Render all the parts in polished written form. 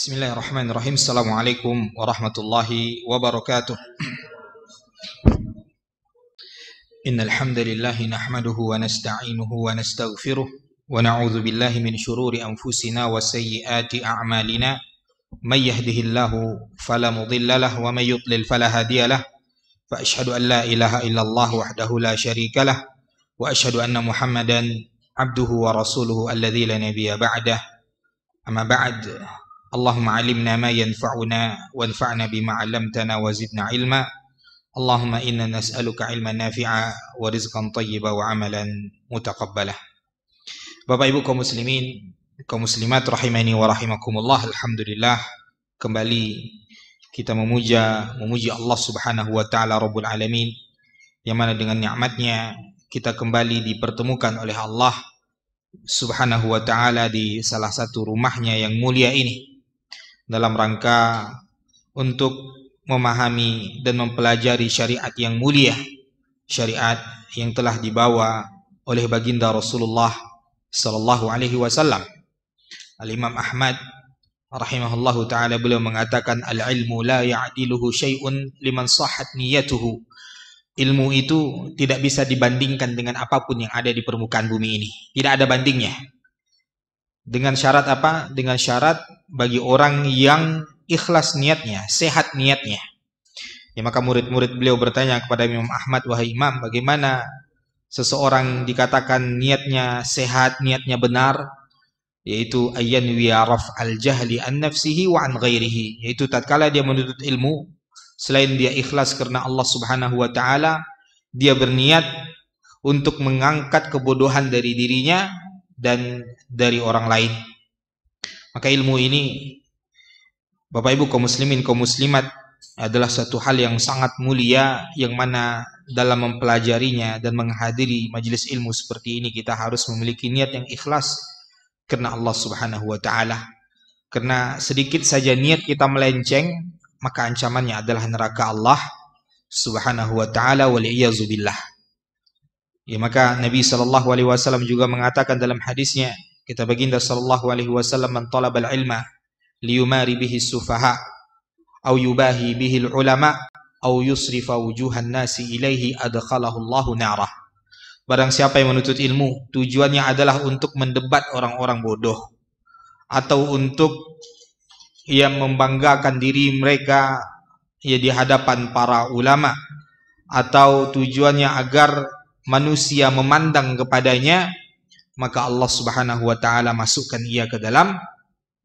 Bismillahirrahmanirrahim. Assalamualaikum warahmatullahi wabarakatuh. Innal hamdalillah nahmaduhu wa nasta'inuhu wa nastaghfiruh wa na'udzu billahi min shururi anfusina wa sayyiati a'malina. May yahdihillahu fala mudilla lahu wa may yudlil fala hadiya lahu. Fa asyhadu an la ilaha illallah wahdahu la syarika lahu wa asyhadu anna Muhammadan abduhu wa rasuluhu alladzi la nabiyya ba'dah. Amma ba'd. Allahumma alimna ma yanfa'una wanfa'na bima 'allamtana wa zidna ilma. Allahumma inna nas'aluka ilman nafi'a wa rizqan thayyiba wa amalan mutaqabbalah. Bapak Ibu kaum muslimin, kaum muslimat rahimani wa rahimakumullah. Alhamdulillah, kembali kita memuji Allah Subhanahu wa taala Rabbul Alamin, yang mana dengan nikmatnya kita kembali dipertemukan oleh Allah Subhanahu wa taala di salah satu rumahnya yang mulia ini, dalam rangka untuk memahami dan mempelajari syariat yang mulia, syariat yang telah dibawa oleh baginda Rasulullah sallallahu alaihi wasallam. Al-Imam Ahmad rahimahullahu taala beliau mengatakan, al-ilmu la ya'diluhu syai'un liman sahhat niyatuhu. Ilmu itu tidak bisa dibandingkan dengan apapun yang ada di permukaan bumi ini. Tidak ada bandingnya. Dengan syarat apa? Dengan syarat bagi orang yang ikhlas niatnya, sehat niatnya. Ya, maka murid-murid beliau bertanya kepada Imam Ahmad, wahai Imam, bagaimana seseorang dikatakan niatnya sehat, niatnya benar? Yaitu ayyanwi raf'al jahli an nafsihi wa an ghairihi. Yaitu tatkala dia menuntut ilmu, selain dia ikhlas karena Allah Subhanahu wa taala, dia berniat untuk mengangkat kebodohan dari dirinya dan dari orang lain. Maka ilmu ini, Bapak Ibu kaum muslimin, kaum muslimat, adalah satu hal yang sangat mulia, yang mana dalam mempelajarinya dan menghadiri majelis ilmu seperti ini kita harus memiliki niat yang ikhlas karena Allah Subhanahu wa taala. Karena sedikit saja niat kita melenceng, maka ancamannya adalah neraka Allah Subhanahu wa taala, wal iyyazu billah. Ya, maka Nabi sallallahu alaihi wasallam juga mengatakan dalam hadisnya, kata baginda sallallahu alaihi wasallam, man talabal ilma liyumari bihi sufaha au yubahi bihi ulama au yusrifa wujuhan nasi ilaihi adkhalahu Allahu narah. Barang siapa yang menuntut ilmu tujuannya adalah untuk mendebat orang-orang bodoh, atau untuk yang membanggakan diri mereka ya di hadapan para ulama, atau tujuannya agar manusia memandang kepadanya, maka Allah Subhanahu wa taala masukkan ia ke dalam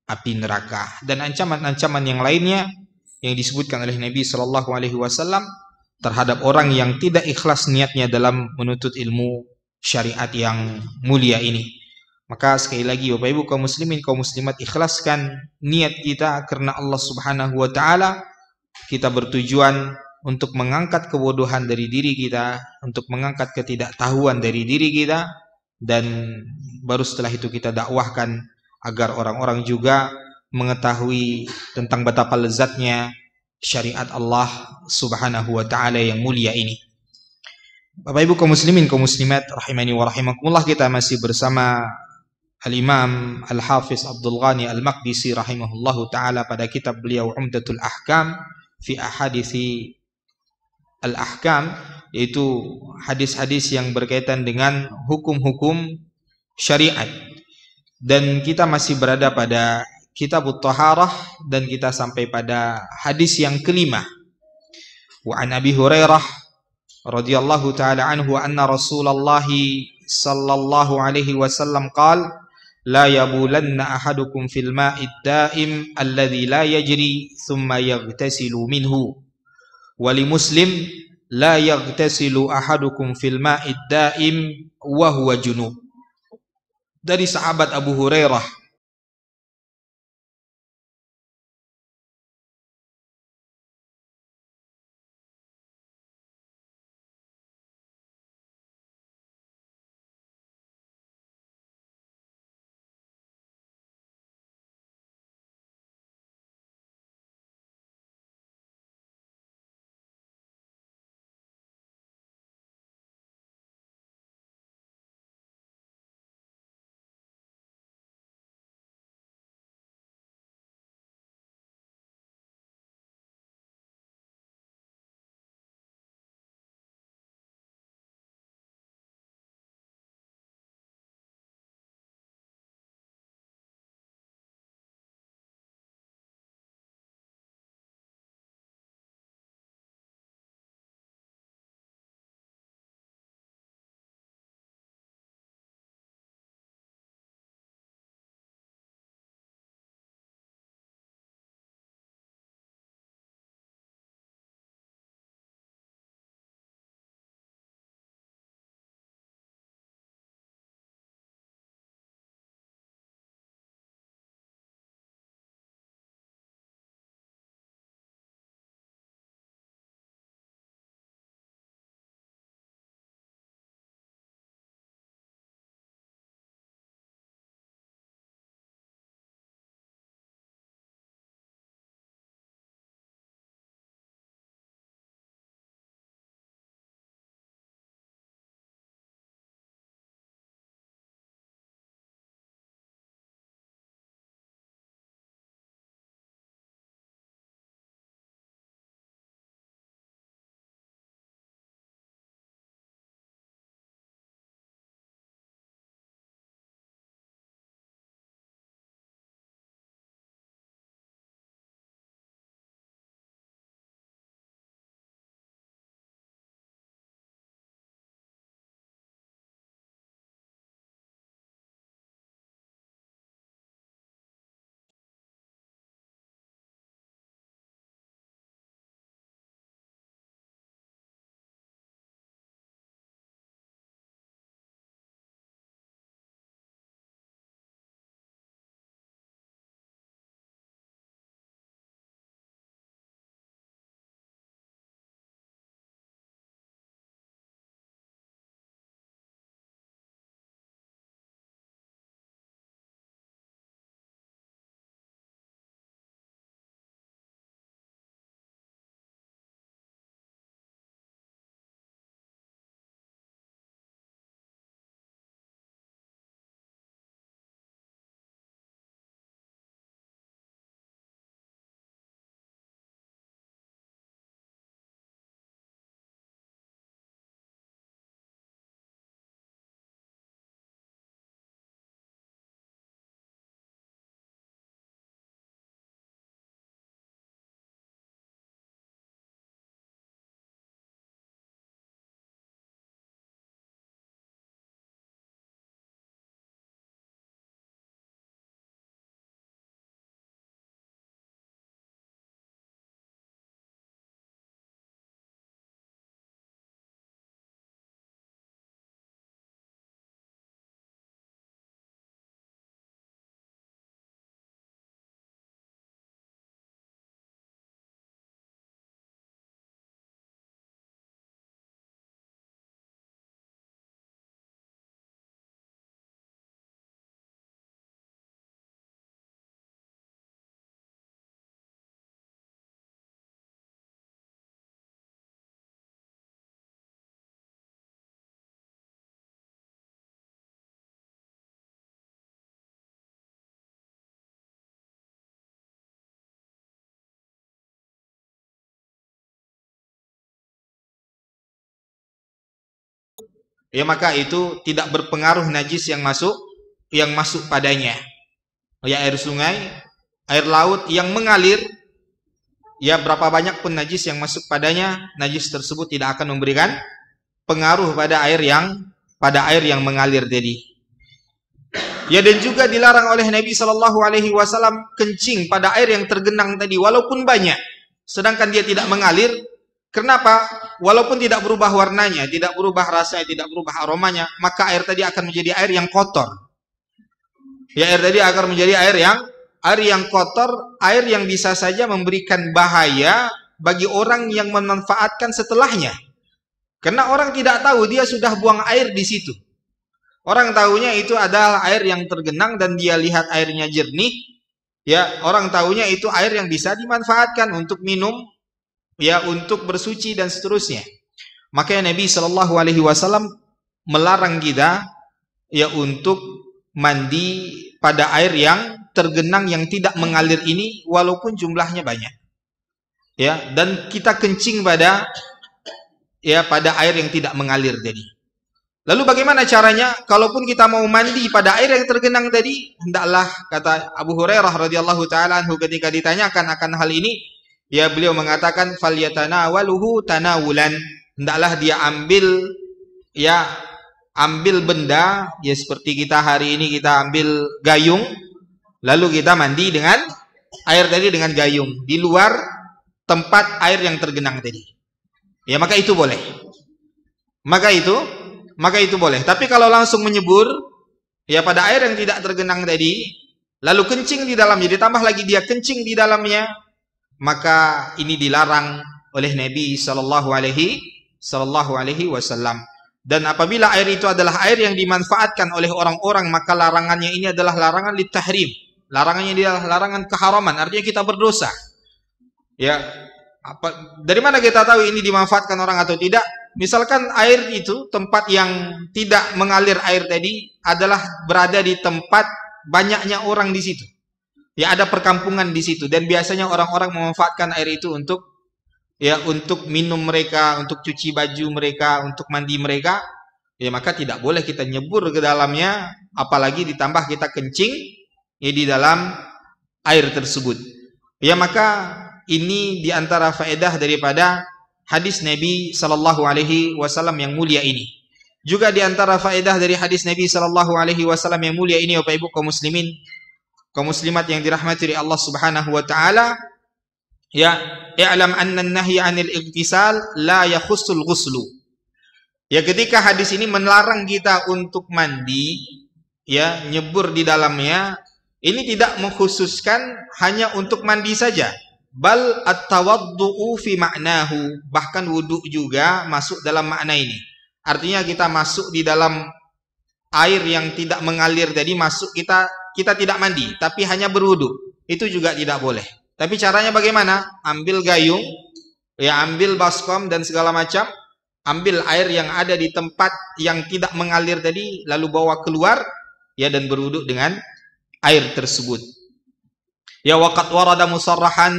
api neraka. Dan ancaman-ancaman yang lainnya yang disebutkan oleh Nabi sallallahu alaihi wasallam terhadap orang yang tidak ikhlas niatnya dalam menuntut ilmu syariat yang mulia ini. Maka sekali lagi Bapak Ibu kaum muslimin, kaum muslimat, ikhlaskan niat kita karena Allah Subhanahu wa taala. Kita bertujuan untuk mengangkat kebodohan dari diri kita, untuk mengangkat ketidaktahuan dari diri kita, dan baru setelah itu kita dakwahkan agar orang-orang juga mengetahui tentang betapa lezatnya syariat Allah Subhanahu wa taala yang mulia ini. Bapak Ibu kaum muslimin, kaum muslimat rahimani wa rahimakumullah, kita masih bersama Al-Imam Al-Hafiz Abdul Ghani Al-Maqdisi rahimahullahu taala pada kitab beliau Umdatul Ahkam fi ahadithi al-ahkam, yaitu hadis-hadis yang berkaitan dengan hukum-hukum syariat. Dan kita masih berada pada Kitabut Taharah, dan kita sampai pada hadis yang kelima. Wa an Abi Hurairah radhiyallahu taala anhu anna Rasulullah sallallahu alaihi wasallam qala la yabulanna ahadukum fil ma'id daim alladhi la yajri thumma yaghtasilu minhu. Wali Muslim la yaghtasilu ahadukum fil ma'id daim wa huwa junub. Dari sahabat Abu Hurairah ya maka itu tidak berpengaruh najis yang masuk padanya. Ya air sungai, air laut yang mengalir, ya berapa banyak pun najis yang masuk padanya, najis tersebut tidak akan memberikan pengaruh pada air yang mengalir tadi. Ya, dan juga dilarang oleh Nabi Shallallahu Alaihi Wasallam kencing pada air yang tergenang tadi, walaupun banyak, sedangkan dia tidak mengalir. Kenapa? Walaupun tidak berubah warnanya, tidak berubah rasanya, tidak berubah aromanya, maka air tadi akan menjadi air yang kotor. Ya, air tadi akan menjadi air yang kotor, air yang bisa saja memberikan bahaya bagi orang yang memanfaatkan setelahnya. Karena orang tidak tahu dia sudah buang air di situ. Orang tahunya itu adalah air yang tergenang dan dia lihat airnya jernih. Ya, orang tahunya itu air yang bisa dimanfaatkan untuk minum, ya untuk bersuci dan seterusnya. Makanya Nabi Shallallahu Alaihi Wasallam melarang kita ya untuk mandi pada air yang tergenang yang tidak mengalir ini, walaupun jumlahnya banyak. Ya, dan kita kencing pada air yang tidak mengalir tadi. Lalu bagaimana caranya? Kalaupun kita mau mandi pada air yang tergenang tadi, hendaklah, kata Abu Hurairah radhiyallahu taala anhu ketika ditanyakan akan hal ini, ya beliau mengatakan falyatanawaluhu tanawulan. Hendaklah dia ambil benda, ya seperti kita hari ini kita ambil gayung, lalu kita mandi dengan air tadi dengan gayung di luar tempat air yang tergenang tadi. Ya maka itu boleh. Maka itu boleh. Tapi kalau langsung menyebur ya pada air yang tidak tergenang tadi, lalu kencing di dalamnya, ditambah lagi dia kencing di dalamnya, maka ini dilarang oleh Nabi Sallallahu Alaihi Wasallam. Dan apabila air itu adalah air yang dimanfaatkan oleh orang-orang, maka larangannya ini adalah larangan litahrim. Larangannya adalah larangan keharaman. Artinya kita berdosa. Ya, dari mana kita tahu ini dimanfaatkan orang atau tidak? Misalkan air itu, tempat yang tidak mengalir air tadi adalah berada di tempat banyaknya orang di situ. Ya ada perkampungan di situ dan biasanya orang-orang memanfaatkan air itu untuk minum mereka, untuk cuci baju mereka, untuk mandi mereka. Ya maka tidak boleh kita nyebur ke dalamnya, apalagi ditambah kita kencing di dalam air tersebut. Ya maka ini diantara faedah daripada hadis Nabi Sallallahu Alaihi Wasallam yang mulia ini. Juga diantara faedah dari hadis Nabi Sallallahu Alaihi Wasallam yang mulia ini, Bapak Ibu kaum muslimin, kaum muslimat yang dirahmati oleh Allah Subhanahu Wa Taala, ya, i'lam anna an-nahya 'anil igtisal la yakhussul ghuslu. Ya ketika hadis ini melarang kita untuk mandi, ya nyebur di dalamnya, ini tidak mengkhususkan hanya untuk mandi saja. Bal at-tawaddu'u fi ma'nahu, bahkan wudu juga masuk dalam makna ini. Artinya kita masuk di dalam air yang tidak mengalir tadi, masuk kita tidak mandi tapi hanya berwudu, itu juga tidak boleh. Tapi caranya bagaimana? Ambil gayung, ya ambil baskom dan segala macam, ambil air yang ada di tempat yang tidak mengalir tadi, lalu bawa keluar, ya dan berwudu dengan air tersebut. Ya waqad warada musarrahan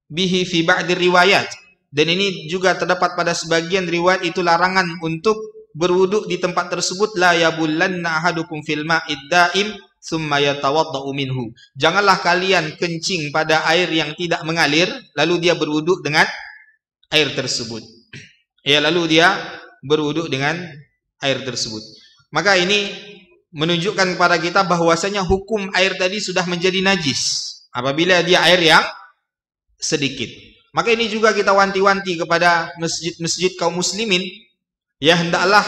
bihi fi ba'di riwayat, dan ini juga terdapat pada sebagian riwayat itu larangan untuk berwudu di tempat tersebut. La yabullanna ahadukum fil ma'id da'im tsumma yatawaddau minhu. Janganlah kalian kencing pada air yang tidak mengalir lalu dia berwudu dengan air tersebut. Ya lalu dia berwudu dengan air tersebut. Maka ini menunjukkan kepada kita bahwasanya hukum air tadi sudah menjadi najis apabila dia air yang sedikit. Maka ini juga kita wanti-wanti kepada masjid-masjid kaum muslimin, ya hendaklah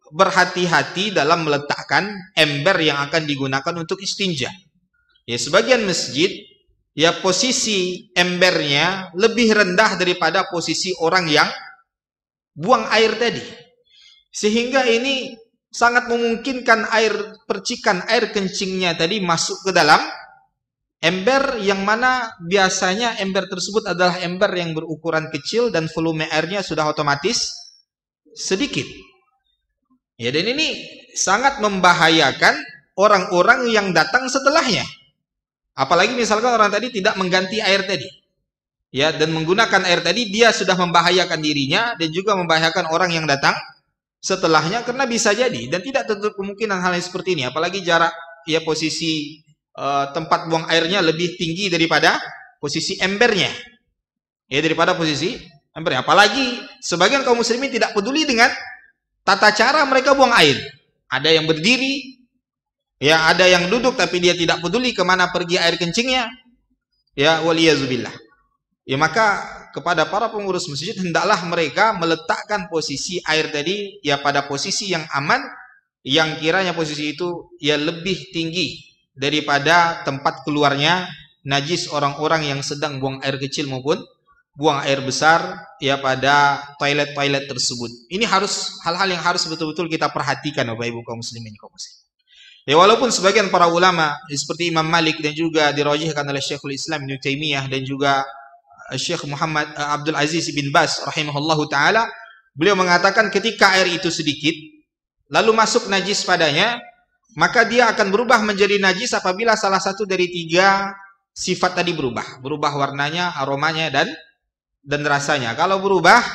berhati-hati dalam meletakkan ember yang akan digunakan untuk istinja. Ya sebagian masjid, ya posisi embernya lebih rendah daripada posisi orang yang buang air tadi, sehingga ini sangat memungkinkan percikan air kencingnya tadi masuk ke dalam ember, yang mana biasanya ember tersebut adalah ember yang berukuran kecil dan volume airnya sudah otomatis sedikit. Ya, dan ini sangat membahayakan orang-orang yang datang setelahnya. Apalagi misalkan orang tadi tidak mengganti air tadi, ya, dan menggunakan air tadi, dia sudah membahayakan dirinya dan juga membahayakan orang yang datang setelahnya, karena bisa jadi dan tidak tertutup kemungkinan hal yang seperti ini, apalagi jarak ya posisi tempat buang airnya lebih tinggi daripada posisi embernya. Ya, daripada posisi embernya. Apalagi sebagian kaum muslimin tidak peduli dengan tata cara mereka buang air. Ada yang berdiri, ya, ada yang duduk tapi dia tidak peduli kemana pergi air kencingnya. Ya, waliyazubillah. Ya, maka kepada para pengurus masjid hendaklah mereka meletakkan posisi air tadi ya pada posisi yang aman, yang kiranya posisi itu ya lebih tinggi daripada tempat keluarnya najis orang-orang yang sedang buang air kecil maupun buang air besar ya pada toilet-toilet tersebut. Ini harus hal-hal yang harus betul-betul kita perhatikan Bapak Ibu kaum muslimin kaum muslim. Ya, walaupun sebagian para ulama seperti Imam Malik dan juga dirajihkan oleh Syekhul Islam Ibnu Taimiyah dan juga Syekh Muhammad Abdul Aziz bin Baz rahimahullahu taala, beliau mengatakan ketika air itu sedikit lalu masuk najis padanya, maka dia akan berubah menjadi najis apabila salah satu dari 3 sifat tadi berubah warnanya, aromanya dan rasanya. Kalau berubah,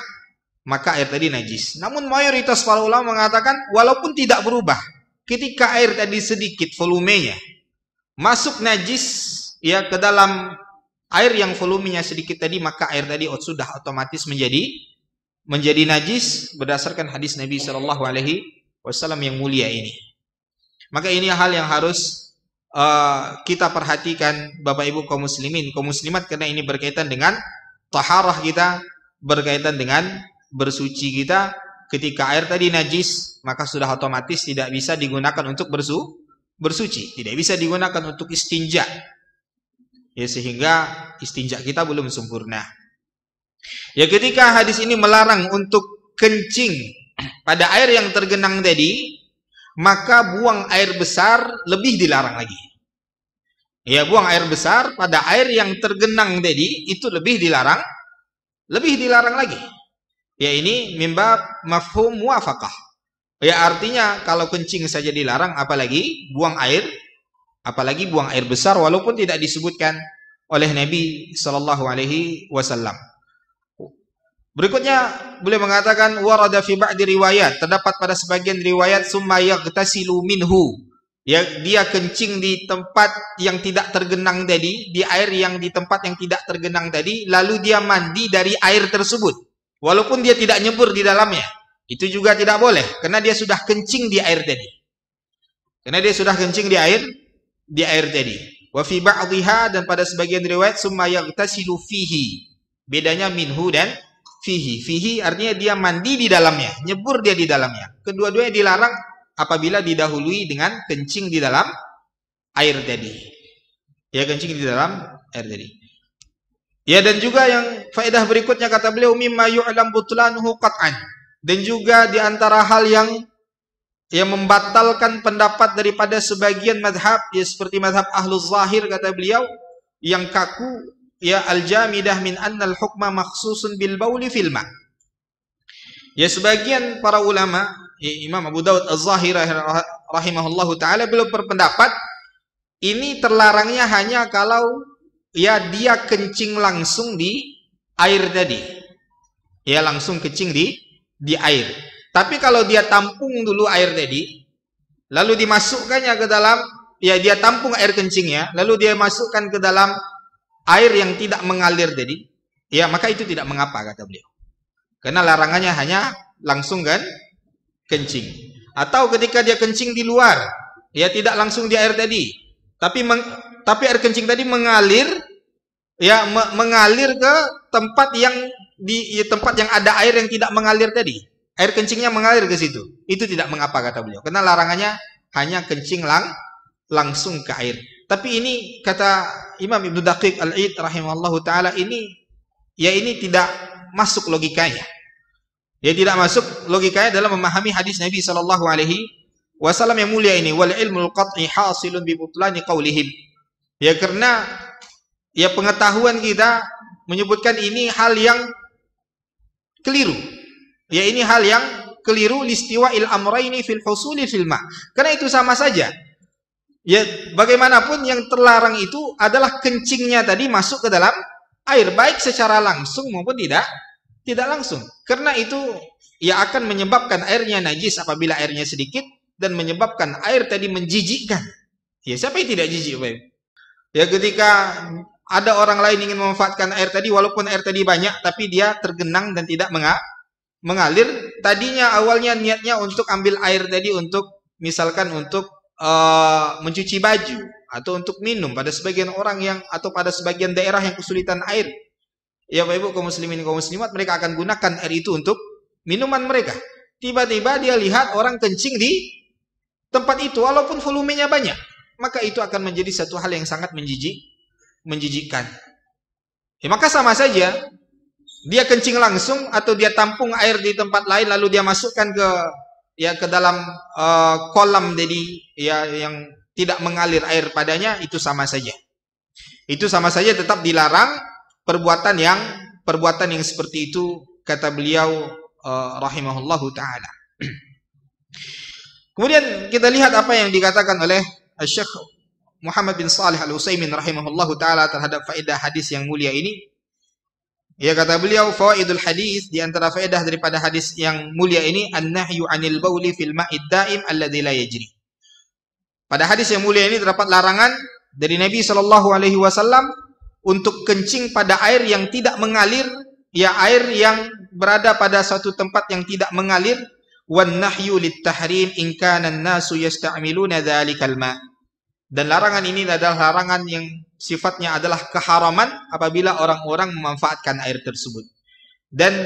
maka air tadi najis. Namun mayoritas para ulama mengatakan walaupun tidak berubah, ketika air tadi sedikit volumenya, masuk najis ya ke dalam air yang volumenya sedikit tadi, maka air tadi sudah otomatis menjadi najis berdasarkan hadis Nabi Shallallahu Alaihi Wasallam yang mulia ini. Maka ini hal yang harus kita perhatikan Bapak Ibu kaum muslimin, kaum muslimat, karena ini berkaitan dengan taharah kita, berkaitan dengan bersuci kita. Ketika air tadi najis, maka sudah otomatis tidak bisa digunakan untuk bersuci, tidak bisa digunakan untuk istinja. Ya, sehingga istinja kita belum sempurna. Ya, ketika hadis ini melarang untuk kencing pada air yang tergenang tadi, maka buang air besar lebih dilarang lagi. Ya, buang air besar pada air yang tergenang tadi itu lebih dilarang lagi. Ya, ini mimbab mafhum muwafaqah. Ya, artinya kalau kencing saja dilarang, apalagi buang air besar, walaupun tidak disebutkan oleh Nabi Sallallahu Alaihi Wasallam. Berikutnya beliau mengatakan warada fi ba'di riwayat, terdapat pada sebagian riwayat summa yaghtasilu minhu, ya, dia kencing di tempat yang tidak tergenang tadi, di air yang di tempat yang tidak tergenang tadi, lalu dia mandi dari air tersebut walaupun dia tidak nyebur di dalamnya. Itu juga tidak boleh karena dia sudah kencing di air tadi. Di air tadi. Wa fi ba'dihha, dan pada sebagian riwayat summa yaghtasilu fihi. Bedanya minhu dan fihi. Fihi artinya dia mandi di dalamnya, nyebur dia di dalamnya. Kedua-duanya dilarang apabila didahului dengan kencing di dalam air tadi. Ya, kencing di dalam air tadi. Ya, dan juga yang faedah berikutnya kata beliau mimma yu'lam butlanuhu qat'an. Dan juga di antara hal yang membatalkan pendapat daripada sebagian madhab, ya seperti madhab ahlul zahir kata beliau, yang kaku, ya al-jamidah min annal hukma makhsusun bil bauli fil ma. Ya, sebagian para ulama, ya, Imam Abu Dawud Az-Zahiri rahimahullahu taala, beliau berpendapat ini terlarangnya hanya kalau ya dia kencing langsung di air tadi. Ya, langsung kencing di air. Tapi kalau dia tampung dulu air tadi, lalu dimasukkannya ke dalam, ya dia tampung air kencingnya, lalu dia masukkan ke dalam air yang tidak mengalir tadi, ya maka itu tidak mengapa kata beliau. Karena larangannya hanya langsung kan kencing. Atau ketika dia kencing di luar, ya tidak langsung di air tadi, tapi air kencing tadi mengalir, ya mengalir ke tempat yang tempat yang ada air yang tidak mengalir tadi. Air kencingnya mengalir ke situ. Itu tidak mengapa kata beliau. Karena larangannya hanya kencing langsung ke air. Tapi ini kata Imam Ibnu Daqiq Al-Id rahimahullahu taala, ini tidak masuk logikanya. Ya, tidak masuk logikanya dalam memahami hadis Nabi sallallahu alaihi wasallam yang mulia ini, wal ilmul qat'i hasilun bi butlani qaulihim. Ya, karena ya pengetahuan kita menyebutkan ini hal yang keliru. Ya, ini hal yang keliru listiwa'il amrayni fil husuli fil ma. Karena itu sama saja. Ya, bagaimanapun yang terlarang itu adalah kencingnya tadi masuk ke dalam air, baik secara langsung maupun Tidak langsung. Karena itu ya akan menyebabkan airnya najis apabila airnya sedikit dan menyebabkan air tadi menjijikkan. Ya, siapa yang tidak jijik, Bapak? Ya, ketika ada orang lain ingin memanfaatkan air tadi, walaupun air tadi banyak, tapi dia tergenang dan tidak mengalir. Tadinya awalnya niatnya untuk ambil air tadi untuk, misalkan untuk mencuci baju atau untuk minum pada sebagian orang yang, atau pada sebagian daerah yang kesulitan air. Ya, Bapak Ibu kaum muslimin kaum muslimat, mereka akan gunakan air itu untuk minuman mereka. Tiba-tiba dia lihat orang kencing di tempat itu walaupun volumenya banyak, maka itu akan menjadi satu hal yang sangat menjijikkan. Ya, maka sama saja dia kencing langsung atau dia tampung air di tempat lain lalu dia masukkan ke dalam kolam jadi ya yang tidak mengalir air padanya, itu sama saja. Itu sama saja tetap dilarang perbuatan yang seperti itu, kata beliau rahimahullahu taala. Kemudian kita lihat apa yang dikatakan oleh Syekh Muhammad bin Shalih Al-Utsaimin rahimahullahu taala terhadap faedah hadis yang mulia ini. Ya, kata beliau, fawaidul hadis, di antara faedah daripada hadis yang mulia ini, an-nahyu 'anil bauli fil ma'id daim alladzi la yajri. Pada hadis yang mulia ini terdapat larangan dari Nabi sallallahu alaihi wasallam untuk kencing pada air yang tidak mengalir, ya air yang berada pada suatu tempat yang tidak mengalir. Wan nahyu lit tahrim in kana an-nasu yasta'miluna dzalikal ma'. Dan larangan ini adalah larangan yang sifatnya adalah keharaman apabila orang-orang memanfaatkan air tersebut. Dan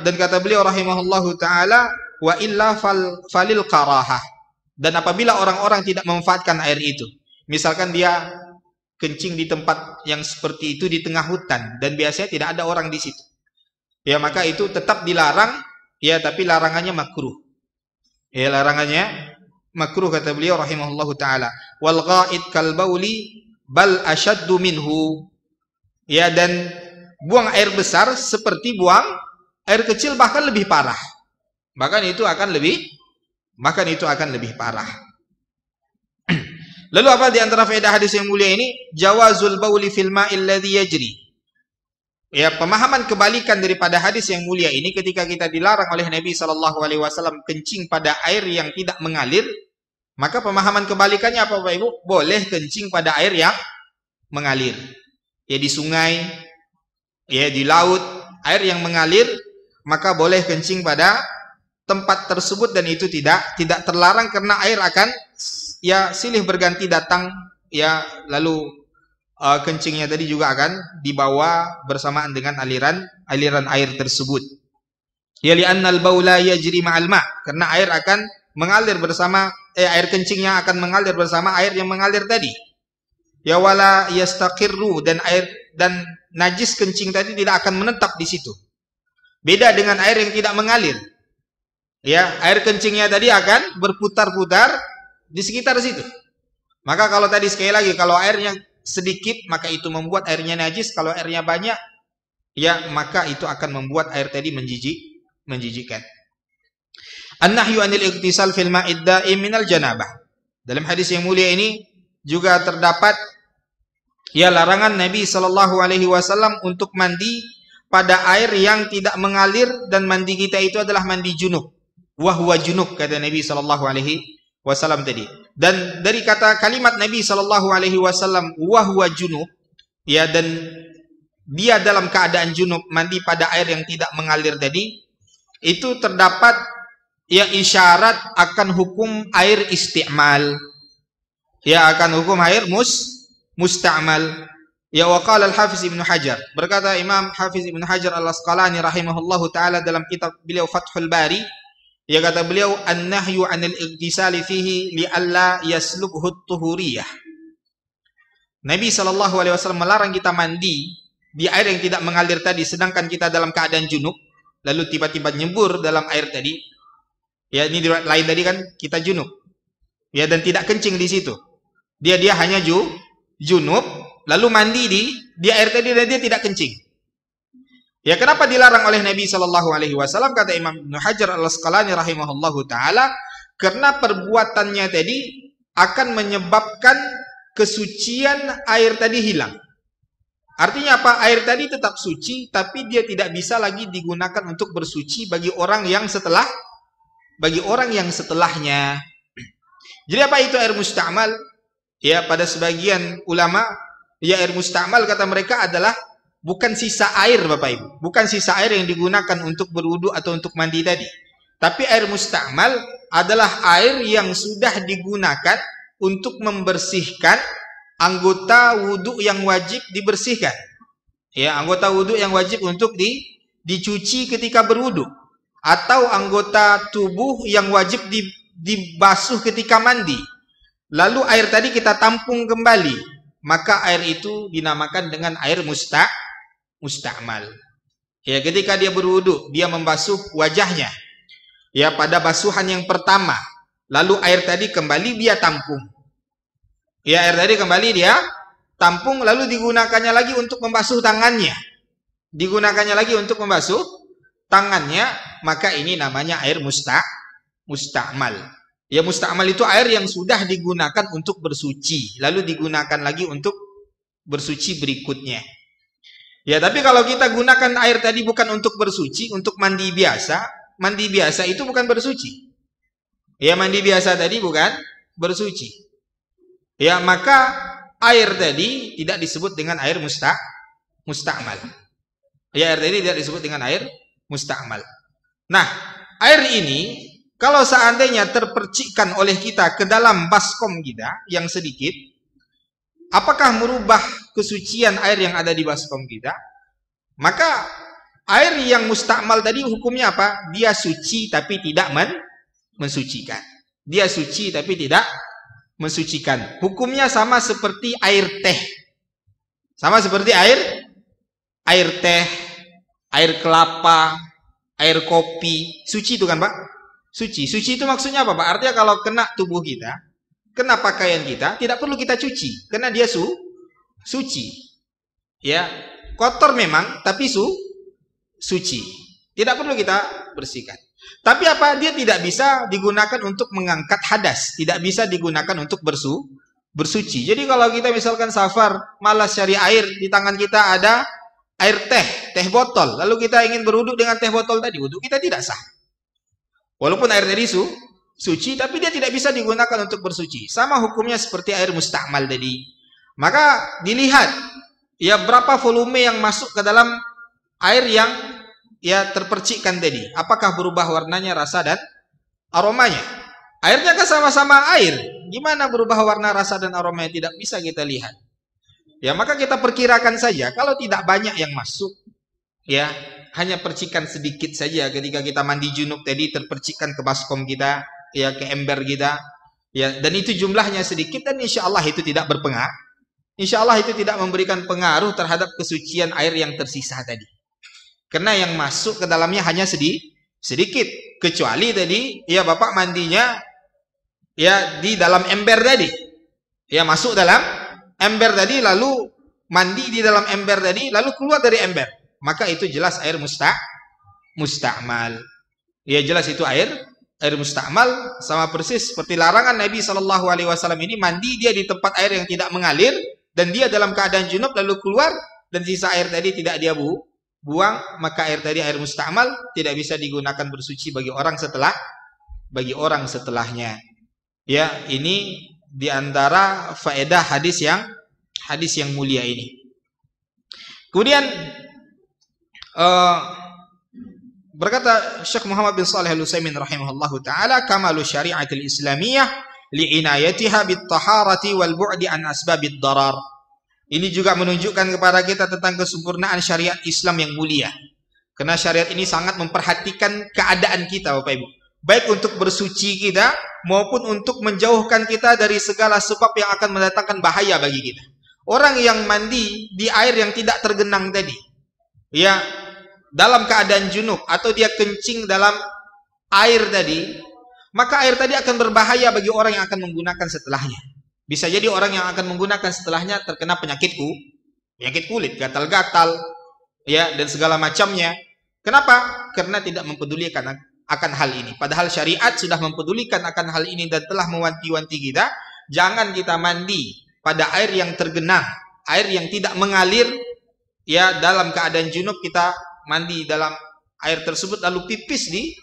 kata beliau rahimahullahu taala, wa illa falil karahah. Dan apabila orang-orang tidak memanfaatkan air itu, misalkan dia kencing di tempat yang seperti itu di tengah hutan dan biasanya tidak ada orang di situ, ya maka itu tetap dilarang, ya, tapi larangannya makruh. Ya, larangannya makruh, kata beliau rahimahullahu taala. Wal ghaid kal bauli bal ashaddu minhu. Ya, dan buang air besar seperti buang air kecil, bahkan lebih parah. Bahkan itu akan lebih parah. Lalu apa di antara faedah hadis yang mulia ini? Jawazul bauli fil ma'il ladzi yajri. Ya, pemahaman kebalikan daripada hadis yang mulia ini, ketika kita dilarang oleh Nabi sallallahu alaihi wasallam kencing pada air yang tidak mengalir, maka pemahaman kebalikannya apa, Bapak Ibu? Boleh kencing pada air yang mengalir. Ya, di sungai, ya di laut, air yang mengalir, maka boleh kencing pada tempat tersebut dan itu tidak terlarang karena air akan ya silih berganti datang, ya, lalu kencingnya tadi juga akan dibawa bersamaan dengan aliran air tersebut. Ya, li'annal baula yajri ma'al ma', karena air akan mengalir bersama air kencingnya akan mengalir bersama air yang mengalir tadi. Ya, wala yastaqirru, dan najis kencing tadi tidak akan menetap di situ. Beda dengan air yang tidak mengalir. Ya, air kencingnya tadi akan berputar-putar di sekitar situ. Maka kalau tadi sekali lagi, kalau airnya sedikit maka itu membuat airnya najis, kalau airnya banyak ya maka itu akan membuat air tadi menjijikkan. An-nahyu 'anil ightisal fil ma'id da'im minal janabah. Dalam hadis yang mulia ini juga terdapat ya larangan Nabi sallallahu alaihi wasallam untuk mandi pada air yang tidak mengalir, dan mandi kita itu adalah mandi junub. Wa huwa junub, kata Nabi sallallahu alaihi wasallam tadi. Dan dari kata kalimat Nabi sallallahu alaihi wasallam wa huwa junub, ya, dan dia dalam keadaan junub mandi pada air yang tidak mengalir tadi, itu terdapat ya isyarat akan hukum air isti'mal. Ya, akan hukum air musta'mal. Ya, wa qala al-Hafiz Ibnu Hajar, berkata Imam Hafiz Ibnu Hajar Al-Asqalani rahimahullahu taala dalam kitab beliau Fathul Bari, ya, kata beliau, an-nahyu 'anil ightisali fihi li'alla yaslubhu at-tuhuriyah. Nabi sallallahu alaihi wasallam melarang kita mandi di air yang tidak mengalir tadi sedangkan kita dalam keadaan junub, lalu tiba-tiba nyebur dalam air tadi. Ya, ini di lain tadi kan kita junub. Ya, dan tidak kencing di situ. Dia hanya junub, lalu mandi di air tadi dan dia tidak kencing. Ya, kenapa dilarang oleh Nabi sallallahu alaihi wasallam? Kata Imam Ibnu Hajar Al-Asqalani rahimahullahu taala, karena perbuatannya tadi akan menyebabkan kesucian air tadi hilang. Artinya apa? Air tadi tetap suci, tapi dia tidak bisa lagi digunakan untuk bersuci bagi orang yang setelahnya. Jadi apa itu air musta'mal? Ya, pada sebagian ulama, ya air musta'mal kata mereka adalah bukan sisa air, Bapak Ibu. Bukan sisa air yang digunakan untuk berwudu atau untuk mandi tadi. Tapi air musta'mal adalah air yang sudah digunakan untuk membersihkan anggota wudu yang wajib dibersihkan. Ya, anggota wudu yang wajib untuk dicuci ketika berwudu, atau anggota tubuh yang wajib dibasuh ketika mandi. Lalu air tadi kita tampung kembali, maka air itu dinamakan dengan air musta'mal. Ya, ketika dia berwudu, dia membasuh wajahnya. Ya, pada basuhan yang pertama, lalu air tadi kembali dia tampung. Ya, air tadi kembali dia tampung, lalu digunakannya lagi untuk membasuh tangannya. Digunakannya lagi untuk membasuh tangannya, maka ini namanya air musta'mal. Ya, musta'mal itu air yang sudah digunakan untuk bersuci, lalu digunakan lagi untuk bersuci berikutnya. Ya, tapi kalau kita gunakan air tadi bukan untuk bersuci, untuk mandi biasa itu bukan bersuci. Ya, mandi biasa tadi bukan bersuci. Ya, maka air tadi tidak disebut dengan air musta'mal. Ya, air tadi tidak disebut dengan air musta'mal. Nah, air ini kalau seandainya terpercikkan oleh kita ke dalam baskom kita yang sedikit, apakah merubah kesucian air yang ada di baskom kita? Maka air yang musta'mal tadi hukumnya apa? Dia suci tapi tidak mensucikan. Dia suci tapi tidak mensucikan. Hukumnya sama seperti air teh. Sama seperti air teh, air kelapa, air kopi. Suci itu kan, Pak? Suci. Suci itu maksudnya apa, Pak? Artinya kalau kena tubuh kita, kena pakaian kita, tidak perlu kita cuci karena dia suci. Ya, kotor memang tapi suci. Tidak perlu kita bersihkan. Tapi apa? Dia tidak bisa digunakan untuk mengangkat hadas, tidak bisa digunakan untuk bersuci. Jadi kalau kita misalkan safar, malas cari air, di tangan kita ada air teh botol, lalu kita ingin berwudu dengan teh botol tadi, wudu kita tidak sah. Walaupun air tadi suci, tapi dia tidak bisa digunakan untuk bersuci. Sama hukumnya seperti air musta'mal tadi. Maka dilihat ya berapa volume yang masuk ke dalam air yang ya terpercikkan tadi, apakah berubah warnanya, rasa dan aromanya. Airnya kan sama-sama air, gimana berubah warna, rasa dan aromanya? Tidak bisa kita lihat. Ya, maka kita perkirakan saja kalau tidak banyak yang masuk, ya hanya percikan sedikit saja ketika kita mandi junub tadi, terpercikkan ke baskom kita, ya ke ember kita, ya, dan itu jumlahnya sedikit, dan insya Allah itu tidak berpengaruh. Insya Allah itu tidak memberikan pengaruh terhadap kesucian air yang tersisa tadi. Karena yang masuk ke dalamnya hanya sedikit. Kecuali tadi, ya Bapak mandinya ya di dalam ember tadi. Ya, masuk dalam ember tadi, lalu mandi di dalam ember tadi, lalu keluar dari ember. Maka itu jelas air musta'mal. Ya, jelas itu air musta'mal, sama persis seperti larangan Nabi SAW ini, mandi dia di tempat air yang tidak mengalir, dan dia dalam keadaan junub lalu keluar, dan sisa air tadi tidak dia buang, maka air tadi air musta'mal tidak bisa digunakan bersuci bagi orang setelahnya. Ya, ini diantara faedah hadis yang mulia ini. Kemudian berkata Syekh Muhammad bin Shalih Al-Utsaimin rahimahullahu taala, kamalu syari'atil islamiyah li'inayatiha bit-taharati wal bu'di an asbabid darar. Ini juga menunjukkan kepada kita tentang kesempurnaan syariat Islam yang mulia. Karena syariat ini sangat memperhatikan keadaan kita, Bapak Ibu. Baik untuk bersuci kita, maupun untuk menjauhkan kita dari segala sebab yang akan mendatangkan bahaya bagi kita. Orang yang mandi di air yang tidak tergenang tadi, ya, dalam keadaan junub, atau dia kencing dalam air tadi, maka air tadi akan berbahaya bagi orang yang akan menggunakan setelahnya. Bisa jadi orang yang akan menggunakan setelahnya terkena penyakit kulit, gatal-gatal, ya, dan segala macamnya. Kenapa? Karena tidak mempedulikan akan hal ini. Padahal syariat sudah mempedulikan akan hal ini dan telah mewanti-wanti kita, jangan kita mandi pada air yang tergenang, air yang tidak mengalir, ya dalam keadaan junub kita mandi dalam air tersebut lalu pipis di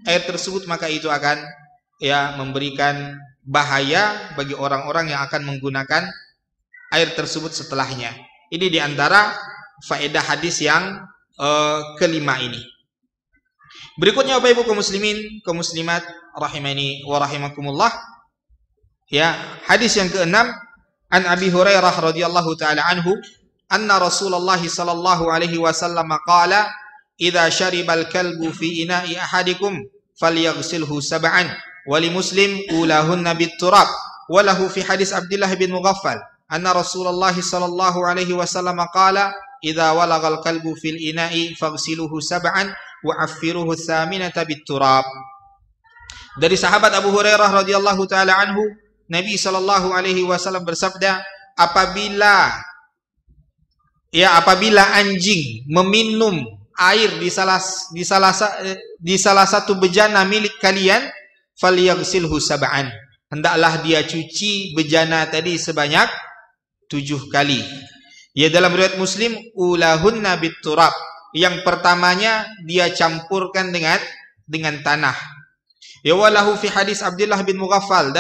air tersebut, maka itu akan ya memberikan bahaya bagi orang-orang yang akan menggunakan air tersebut setelahnya. Ini diantara faedah hadis yang kelima ini. Berikutnya Bapak Ibu kaum muslimin, kaum muslimat rahimani wa rahimakumullah. Ya, hadis yang keenam, an Abi Hurairah radhiyallahu taala anhu, anna Rasulullah sallallahu alaihi wasallam qala, "Idza syaribal kalbu fi ina'i ahadikum falyaghsilhu sab'an." Wa li Muslim ulahunna bit-turab. Wa lahu fi hadis Abdullah bin Mughaffal, anna Rasulullah sallallahu alaihi wasallam qala, "Idza walagal kalbu fil ina'i faghsiluhu sab'an wa affiruhu thaminata bit-turab." Dari sahabat Abu Hurairah radhiyallahu taala anhu, Nabi sallallahu alaihi wasallam bersabda, apabila anjing meminum air di salah satu bejana milik kalian, falyaghsilhu sab'an, hendaklah dia cuci bejana tadi sebanyak 7 kali. Ya, dalam riwayat Muslim, ulahunna bit-turab, yang pertamanya dia campurkan dengan tanah. Ya, walahu fi hadis Abdullah bin Mughaffal,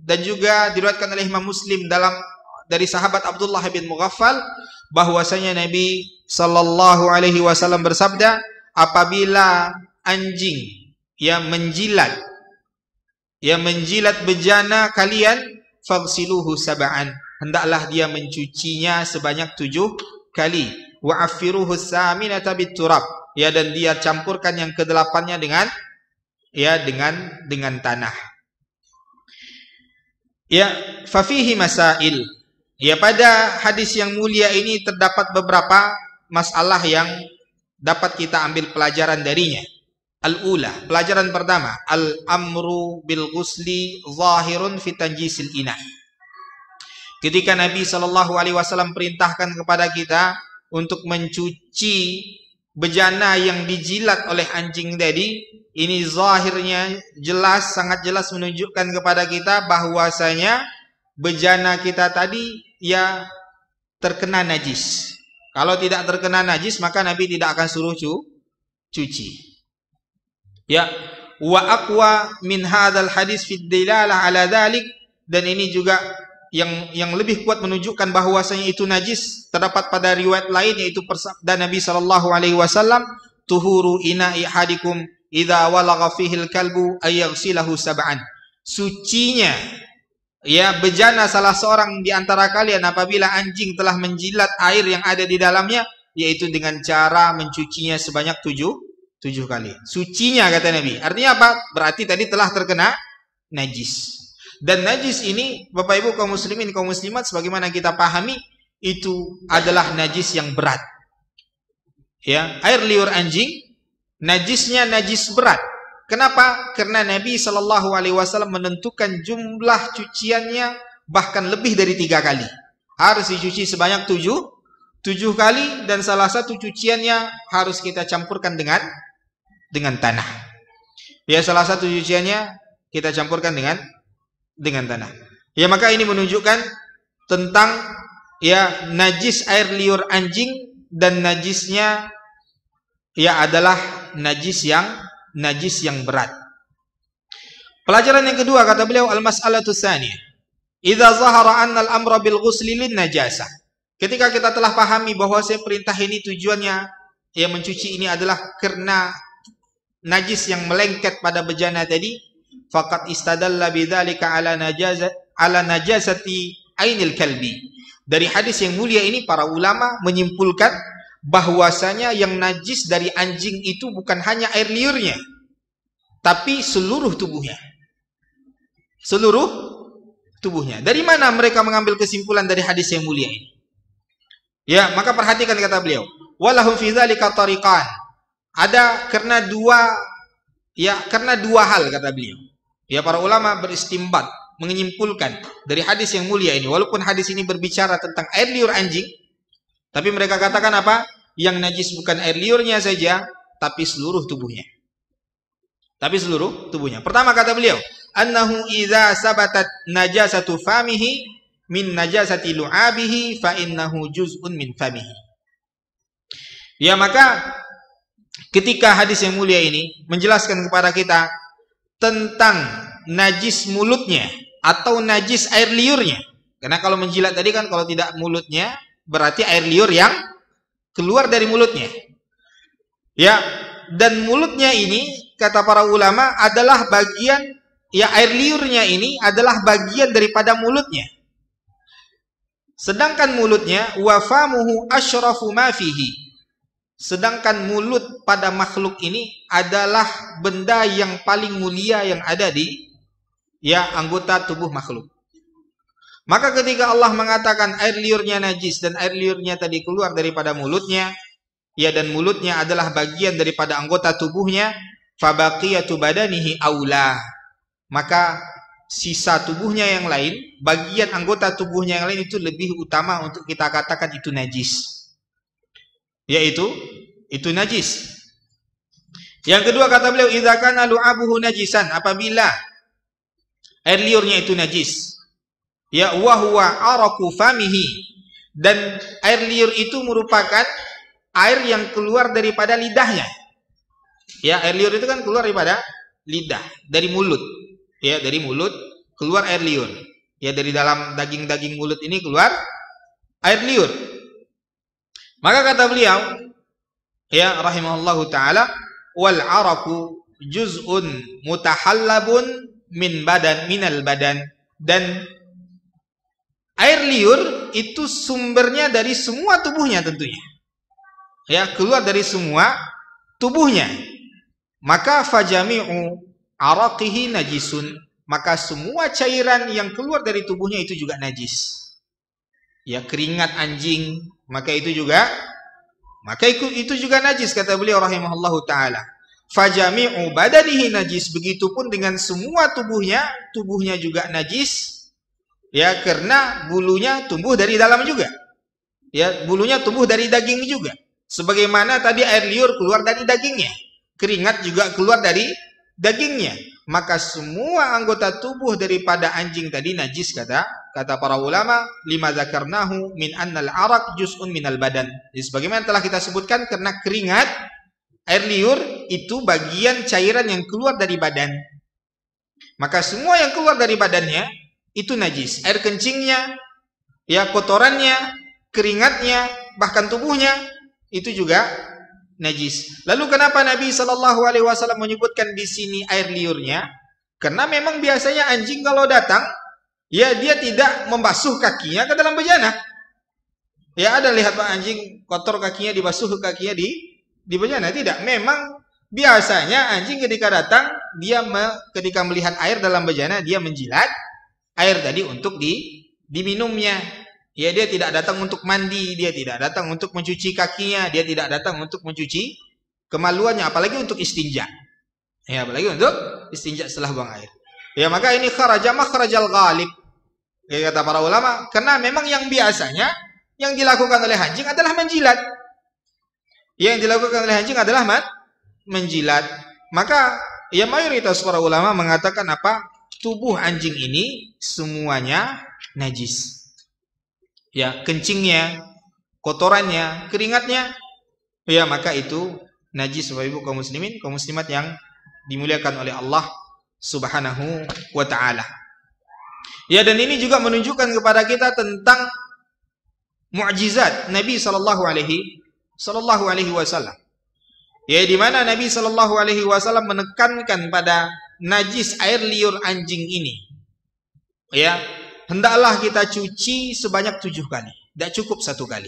dan juga diriwayatkan oleh Imam Muslim dari sahabat Abdullah bin Mughaffal bahwasanya Nabi sallallahu alaihi wasallam bersabda, apabila anjing menjilat bejana kalian, faghsiluhu sab'an, hendaklah dia mencucinya sebanyak 7 kali. Wa affiruhu tsaminata bit-turab, ya, dan dia campurkan yang ke-8-nya dengan tanah. Ya, fa fihi masail. Ya, pada hadis yang mulia ini terdapat beberapa masalah yang dapat kita ambil pelajaran darinya. Al-ula, pelajaran pertama, al-amru bil ghusli zahirun fi tanjisil ina. Ketika Nabi sallallahu alaihi wasallam perintahkan kepada kita untuk mencuci bejana yang dijilat oleh anjing tadi, ini zahirnya sangat jelas menunjukkan kepada kita bahwasanya bejana kita tadi ya terkena najis. Kalau tidak terkena najis, maka Nabi tidak akan suruh cuci. Ya, wa aqwa min hadzal hadis fi dilalah ala dzalik, dan ini juga yang lebih kuat menunjukkan bahwasanya itu najis terdapat pada riwayat lain, yaitu persabda Nabi sallallahu alaihi wasallam, tuhuru ina'i hadikum idza walagha fihil kalbu ayaghsilahu sab'an. Sucinya ya bejana salah seorang di antara kalian apabila anjing telah menjilat air yang ada di dalamnya, yaitu dengan cara mencucinya sebanyak 7 kali. Sucinya, kata Nabi. Artinya apa? Berarti tadi telah terkena najis. Dan najis ini, Bapak Ibu kaum muslimin kaum muslimat, sebagaimana kita pahami, itu adalah najis yang berat. Ya, air liur anjing najisnya najis berat. Kenapa? Karena Nabi sallallahu alaihi wasallam menentukan jumlah cuciannya bahkan lebih dari 3 kali. Harus dicuci sebanyak 7 kali, dan salah satu cuciannya harus kita campurkan dengan tanah. Ya, salah satu cuciannya kita campurkan dengan tanah. Ya, maka ini menunjukkan tentang ya najis air liur anjing, dan najisnya ya adalah najis yang berat. Pelajaran yang kedua, kata beliau, al-mas'alatu tsaniyah, idza zahara anna al-amra bil ghusli lin najasah. Ketika kita telah pahami bahwa perintah ini tujuannya yang mencuci ini adalah karena najis yang melengket pada bejana tadi, faqad istadalla bidzalika ala najasati ainil kalbi. Dari hadis yang mulia ini para ulama menyimpulkan bahwasanya yang najis dari anjing itu bukan hanya air liurnya, tapi seluruh tubuhnya. Seluruh tubuhnya. Dari mana mereka mengambil kesimpulan dari hadis yang mulia ini? Ya, maka perhatikan kata beliau, walahum fi dzalika tariqan. Ada karena dua hal, kata beliau. Ya, para ulama beristimbat, menyimpulkan dari hadis yang mulia ini, walaupun hadis ini berbicara tentang air liur anjing, tapi mereka katakan apa? Yang najis bukan air liurnya saja, tapi seluruh tubuhnya. Pertama kata beliau, annahu idza sabatat najasatu famihi min najasati lu'abihi fa innahu juz'un min famihi. Ya, maka ketika hadis yang mulia ini menjelaskan kepada kita tentang najis mulutnya atau najis air liurnya. Karena kalau menjilat tadi kan kalau tidak mulutnya berarti air liur yang keluar dari mulutnya. Ya, dan mulutnya ini kata para ulama adalah bagian, ya air liurnya ini adalah bagian daripada mulutnya. Sedangkan mulutnya wafamuhu asyrafu ma fihi. Sedangkan mulut pada makhluk ini adalah benda yang paling mulia yang ada di anggota tubuh makhluk. Maka ketika Allah mengatakan air liurnya najis dan air liurnya tadi keluar daripada mulutnya, dan mulutnya adalah bagian daripada anggota tubuhnya, fabaqiyatu badanihi aula. Maka sisa tubuhnya yang lain, bagian anggota tubuhnya yang lain itu lebih utama untuk kita katakan itu najis. Yaitu itu najis. Yang kedua kata beliau, idza kana lu'abuhu najisan, apabila air liurnya itu najis, wa huwa araqu famihi, dan air liur itu merupakan air yang keluar daripada lidahnya. Air liur itu kan keluar daripada lidah, dari mulut. Dari mulut keluar air liur. Dari dalam daging-daging mulut ini keluar air liur. Maka kata beliau, rahimahullahu taala, wal araqu juz'un mutahallabun minal badan, dan air liur itu sumbernya dari semua tubuhnya tentunya. Keluar dari semua tubuhnya. Maka fajami'u araqihi najisun, maka semua cairan yang keluar dari tubuhnya itu juga najis. Keringat anjing, maka itu juga najis kata beliau rahimahullahu taala. Fajami'u badanihi najis, begitupun dengan semua tubuhnya juga najis. Karena bulunya tumbuh dari dalam juga. Bulunya tumbuh dari daging juga. Sebagaimana tadi air liur keluar dari dagingnya, keringat juga keluar dari dagingnya. Maka semua anggota tubuh daripada anjing tadi najis kata para ulama, lima zakarnahu min annal araq juz'un minal badan. Jadi sebagaimana telah kita sebutkan, karena keringat, air liur itu bagian cairan yang keluar dari badan. Maka semua yang keluar dari badannya itu najis. Air kencingnya, kotorannya, keringatnya, bahkan tubuhnya itu juga najis. Lalu kenapa Nabi Shallallahu Alaihi Wasallam menyebutkan di sini air liurnya? Karena memang biasanya anjing kalau datang, dia tidak membasuh kakinya ke dalam bejana. Ada lihat Pak, anjing kotor kakinya dibasuh kakinya di bejana? Tidak. Memang biasanya anjing ketika datang, dia ketika melihat air dalam bejana, dia menjilat air tadi untuk diminumnya. Dia tidak datang untuk mandi, dia tidak datang untuk mencuci kakinya, dia tidak datang untuk mencuci kemaluannya, apalagi untuk istinja. Apalagi untuk istinja setelah buang air. Maka ini kharaja makhrajal ghalib. Kata para ulama, karena memang yang biasanya yang dilakukan oleh anjing adalah menjilat. Yang dilakukan oleh anjing adalah menjilat. Maka mayoritas para ulama mengatakan apa? Tubuh anjing ini semuanya najis. Kencingnya, kotorannya, keringatnya, maka itu najis. Bapak Ibu kaum muslimin, kaum muslimat yang dimuliakan oleh Allah Subhanahu wa taala. Dan ini juga menunjukkan kepada kita tentang mukjizat Nabi sallallahu alaihi wasallam. Di mana Nabi sallallahu alaihi wasallam menekankan pada najis air liur anjing ini. Hendaklah kita cuci sebanyak 7 kali. Tidak cukup 1 kali.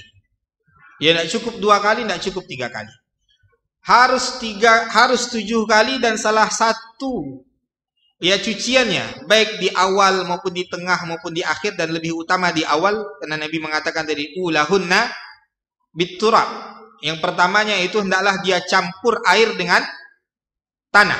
Tidak cukup 2 kali, tidak cukup 3 kali. Harus 7 kali, dan salah satu cuciannya baik di awal maupun di tengah maupun di akhir, dan lebih utama di awal, karena Nabi mengatakan tadi ulahunna biturab. Yang pertamanya itu hendaklah dia campur air dengan tanah.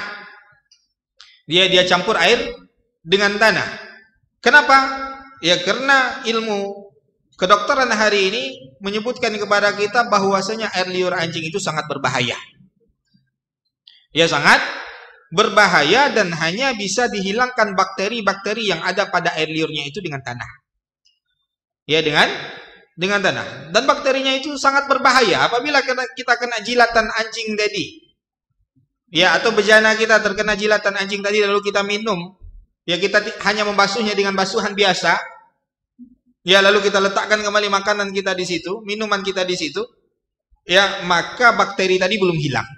Dia campur air dengan tanah. Kenapa? Karena ilmu kedokteran hari ini menyebutkan kepada kita bahwasanya air liur anjing itu sangat berbahaya. Sangat berbahaya, dan hanya bisa dihilangkan bakteri-bakteri yang ada pada air liurnya itu dengan tanah. dengan tanah. Dan bakterinya itu sangat berbahaya apabila kita kena jilatan anjing tadi. Ya, atau bejana kita terkena jilatan anjing tadi lalu kita minum. Ya, kita hanya membasuhnya dengan basuhan biasa. Ya, lalu kita letakkan kembali makanan kita di situ, minuman kita di situ. Ya, maka bakteri tadi belum hilang.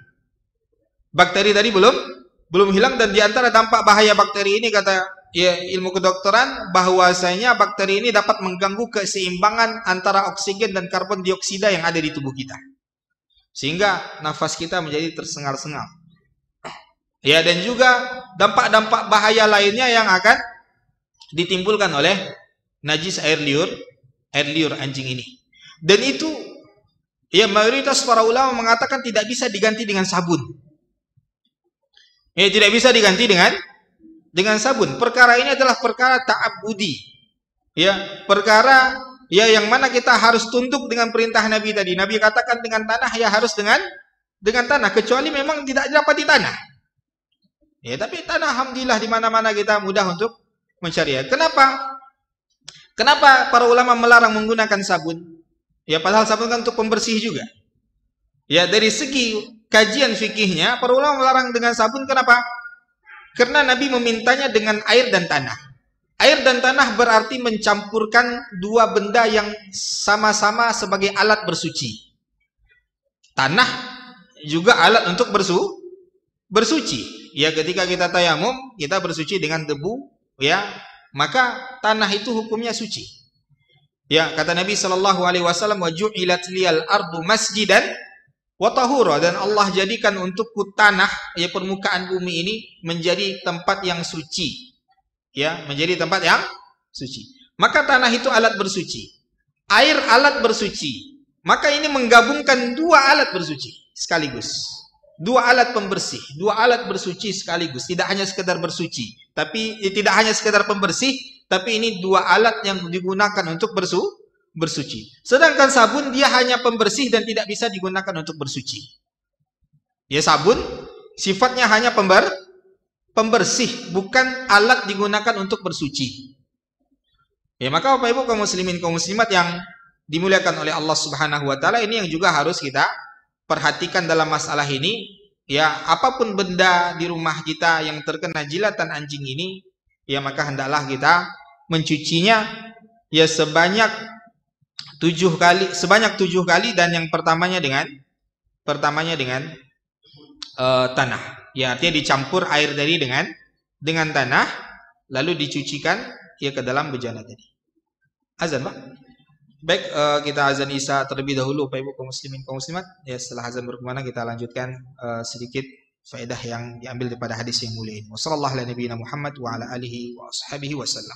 Bakteri tadi belum hilang, dan di antara dampak bahaya bakteri ini kata ya ilmu kedokteran bahwasanya bakteri ini dapat mengganggu keseimbangan antara oksigen dan karbon dioksida yang ada di tubuh kita. Sehingga nafas kita menjadi tersengal-sengal. Ya, dan juga dampak-dampak bahaya lainnya yang akan ditimbulkan oleh najis air liur anjing ini. Dan itu ya mayoritas para ulama mengatakan tidak bisa diganti dengan sabun. Ya, tidak bisa diganti dengan sabun. Perkara ini adalah perkara ta'abbudi. Ya, perkara ya yang mana kita harus tunduk dengan perintah Nabi tadi. Nabi katakan dengan tanah, ya harus dengan tanah, kecuali memang tidak dapat di tanah. Ya, tapi tanah alhamdulillah di mana-mana kita mudah untuk mencari. Ya. Kenapa para ulama melarang menggunakan sabun? Ya, padahal sabun kan untuk pembersih juga. Ya, dari segi kajian fikihnya para ulama melarang dengan sabun. Kenapa? Karena Nabi memintanya dengan air dan tanah. Air dan tanah berarti mencampurkan dua benda yang sama-sama sebagai alat bersuci. Tanah juga alat untuk bersuci. Ya, ketika kita tayamum, kita bersuci dengan debu, ya, maka tanah itu hukumnya suci. Ya, kata Nabi sallallahu alaihi wasallam, "Wa ju'ilat liyal ardu masjidan wa tahura," dan Allah jadikan untukku tanah, ya permukaan bumi ini menjadi tempat yang suci. Ya, menjadi tempat yang suci. Maka tanah itu alat bersuci. Air alat bersuci. Maka ini menggabungkan dua alat bersuci sekaligus. Dua alat pembersih, dua alat bersuci sekaligus. Tidak hanya sekedar bersuci, tapi tidak hanya sekedar pembersih, tapi ini dua alat yang digunakan untuk bersuci. Sedangkan sabun dia hanya pembersih dan tidak bisa digunakan untuk bersuci. Ya, sabun sifatnya hanya pembersih, bukan alat digunakan untuk bersuci. Ya, maka Bapak Ibu kaum muslimin kaum muslimat yang dimuliakan oleh Allah Subhanahu wa taala, ini yang juga harus kita perhatikan dalam masalah ini. Ya, apapun benda di rumah kita yang terkena jilatan anjing ini, ya maka hendaklah kita mencucinya ya sebanyak 7 kali, dan yang pertamanya dengan tanah. Ya, artinya dicampur air dari dengan tanah lalu dicucikan ya ke dalam bejana tadi. Azan, Pak. Baik, kita azan Isya terlebih dahulu Bapak Ibu kaum muslimin kaum muslimat. Ya, setelah azan berkumandang kita lanjutkan sedikit faedah yang diambil daripada hadis yang mulia ini. Wassallallahu ala nabiyina Muhammad wa ala alihi wa ashabihi wasallam.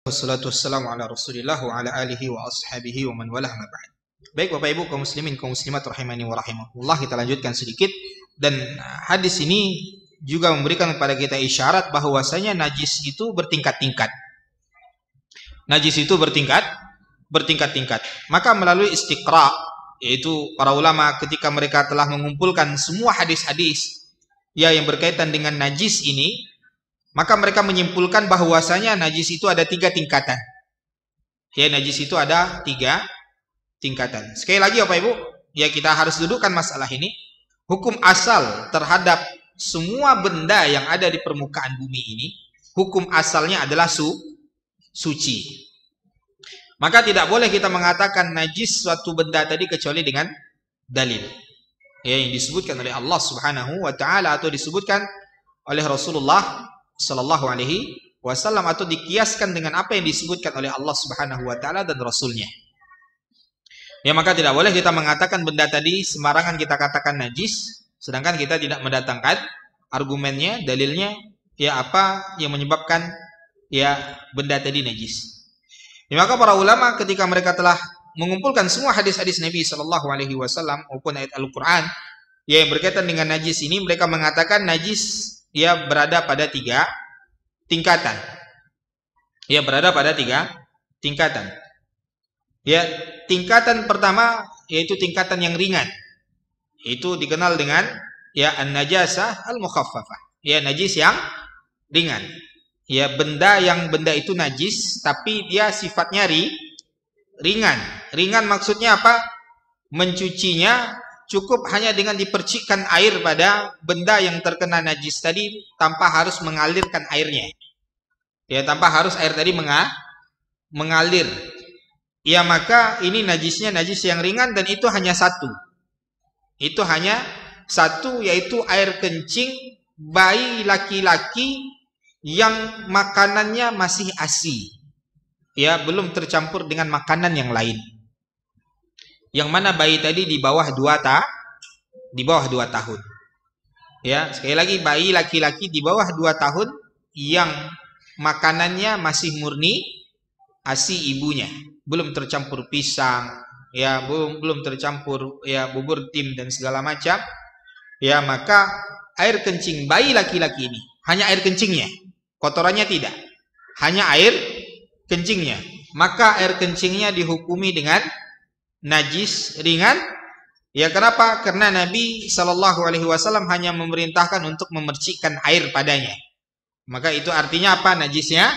Wassalatu wassalamu ala Rasulillah wa ala alihi wa ashabihi wa man walah ma ba'd. Baik Bapak Ibu kaum muslimin kaum muslimat rahimani wa rahimakumullah, kita lanjutkan sedikit. Dan hadis ini juga memberikan kepada kita isyarat bahwasanya najis itu bertingkat-tingkat. Najis itu bertingkat-tingkat. Maka melalui istiqra, yaitu para ulama ketika mereka telah mengumpulkan semua hadis-hadis ya yang berkaitan dengan najis ini, maka mereka menyimpulkan bahwasanya najis itu ada 3 tingkatan. Ya, najis itu ada 3 tingkatan. Sekali lagi Bapak Ibu, ya kita harus dudukkan masalah ini. Hukum asal terhadap semua benda yang ada di permukaan bumi ini, hukum asalnya adalah suci. Maka tidak boleh kita mengatakan najis suatu benda tadi kecuali dengan dalil. Ya, yang disebutkan oleh Allah Subhanahu wa taala atau disebutkan oleh Rasulullah sallallahu alaihi wasallam atau dikiaskan dengan apa yang disebutkan oleh Allah Subhanahu wa taala dan Rasulnya. Ya, maka tidak boleh kita mengatakan benda tadi sembarangan kita katakan najis sedangkan kita tidak mendatangkan argumennya, dalilnya, ya apa yang menyebabkan ya benda tadi najis. Ya, maka para ulama ketika mereka telah mengumpulkan semua hadis-hadis Nabi sallallahu alaihi wasallam maupun ayat Al-Qur'an ya yang berkaitan dengan najis ini, mereka mengatakan najis ya berada pada 3 tingkatan. Ya, berada pada 3 tingkatan. Ya, tingkatan pertama yaitu tingkatan yang ringan. Itu dikenal dengan ya an-najasah al-mukhaffafah. Ya, najis yang ringan. Ya, benda itu najis tapi dia sifatnya ringan. Ringan maksudnya apa? Mencucinya cukup hanya dengan dipercikkan air pada benda yang terkena najis tadi tanpa harus mengalirkan airnya. Ya, tanpa harus air tadi mengalir. Ya, maka ini najisnya najis yang ringan dan itu hanya satu. Itu hanya satu, yaitu air kencing bayi laki-laki yang makanannya masih ASI. Ya, belum tercampur dengan makanan yang lain. Yang mana bayi tadi di bawah 2 tahun. Ya, sekali lagi bayi laki-laki di bawah 2 tahun yang makanannya masih murni ASI ibunya, belum tercampur pisang, ya, belum tercampur ya bubur tim dan segala macam. Ya, maka air kencing bayi laki-laki ini hanya air kencingnya, kotorannya tidak, hanya air kencingnya, maka air kencingnya dihukumi dengan najis ringan. Ya, kenapa? Karena Nabi SAW hanya memerintahkan untuk memercikkan air padanya. Maka itu artinya apa? Najisnya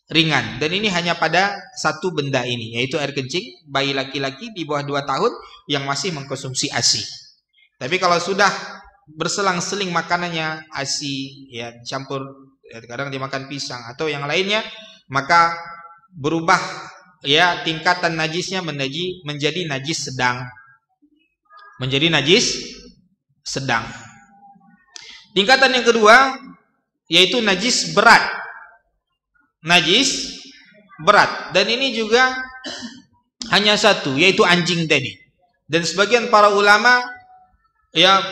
ringan. Dan ini hanya pada satu benda ini, yaitu air kencing bayi laki-laki di bawah 2 tahun yang masih mengkonsumsi ASI. Tapi kalau sudah berselang-seling makanannya ASI, ya campur, ya, kadang dimakan pisang atau yang lainnya, maka berubah ya tingkatan najisnya menjadi najis sedang. Menjadi najis sedang. Tingkatan yang kedua yaitu najis berat. Najis berat, dan ini juga hanya satu, yaitu anjing tadi. Dan sebagian para ulama ya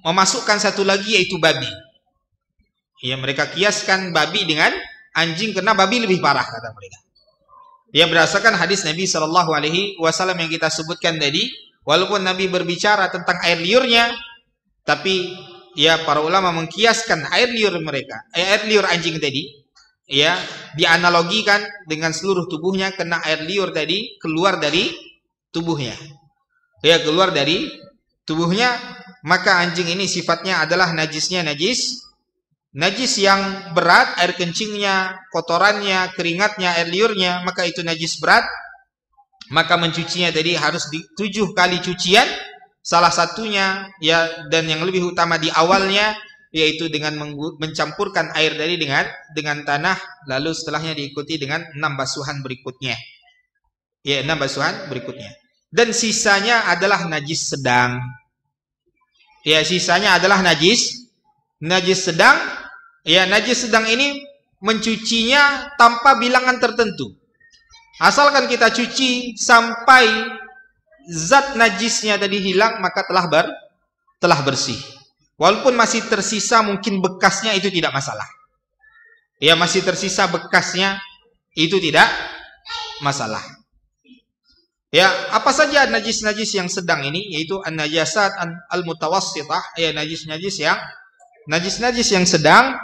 memasukkan satu lagi, yaitu babi. Ya, mereka kiaskan babi dengan anjing karena babi lebih parah kata mereka. Ya, berdasarkan hadis Nabi SAW yang kita sebutkan tadi, walaupun Nabi berbicara tentang air liurnya, tapi ya para ulama mengkiaskan air liur mereka, air liur anjing tadi, ya dianalogikan dengan seluruh tubuhnya karena air liur tadi keluar dari tubuhnya. Ya, keluar dari tubuhnya, maka anjing ini sifatnya adalah najisnya najis yang berat, air kencingnya, kotorannya, keringatnya, air liurnya, maka itu najis berat. Maka mencucinya tadi harus 7 kali cucian, salah satunya ya, dan yang lebih utama di awalnya, yaitu dengan mencampurkan air tadi dengan tanah, lalu setelahnya diikuti dengan 6 basuhan berikutnya. Ya, 6 basuhan berikutnya. Dan sisanya adalah najis sedang. Ya, sisanya adalah najis sedang. Ya, najis sedang ini mencucinya tanpa bilangan tertentu. Asalkan kita cuci sampai zat najisnya tadi hilang, maka telah bersih. Walaupun masih tersisa mungkin bekasnya, itu tidak masalah. Ya, masih tersisa bekasnya, itu tidak masalah. Ya, apa saja najis-najis yang sedang ini, yaitu an-najasat al-mutawassithah, ya najis-najis yang sedang.